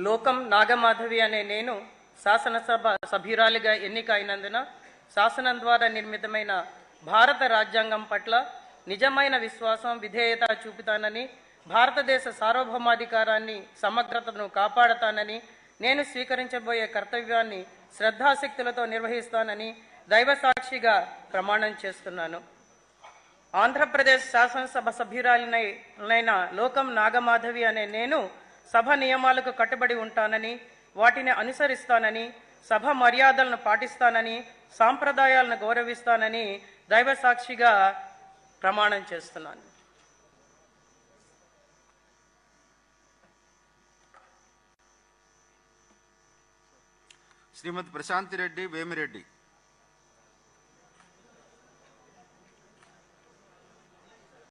లోకం నాగమాధవి అనే నేను శాసనసభ సభ్యురాలిగా ఎన్నిక అయినందున శాసనం ద్వారా నిర్మితమైన భారత రాజ్యాంగం పట్ల నిజమైన విశ్వాసం విధేయత చూపుతానని, భారతదేశ సార్వభౌమాధికారాన్ని సమగ్రతను కాపాడతానని, నేను స్వీకరించబోయే కర్తవ్యాన్ని శ్రద్ధాశక్తులతో నిర్వహిస్తానని దైవ సాక్షిగా ప్రమాణం చేస్తున్నాను. ఆంధ్రప్రదేశ్ శాసనసభ సభ్యురాలినైన లోకం నాగమాధవి అనే నేను సభ నియమాలకు కట్టుబడి ఉంటానని, వాటిని అనుసరిస్తానని, సభ మర్యాదలను పాటిస్తానని, సాంప్రదాయాలను గౌరవిస్తానని దైవ సాక్షిగా ప్రమాణం చేస్తున్నాను. శ్రీమతి ప్రశాంతి రెడ్డి వేమిరెడ్డి.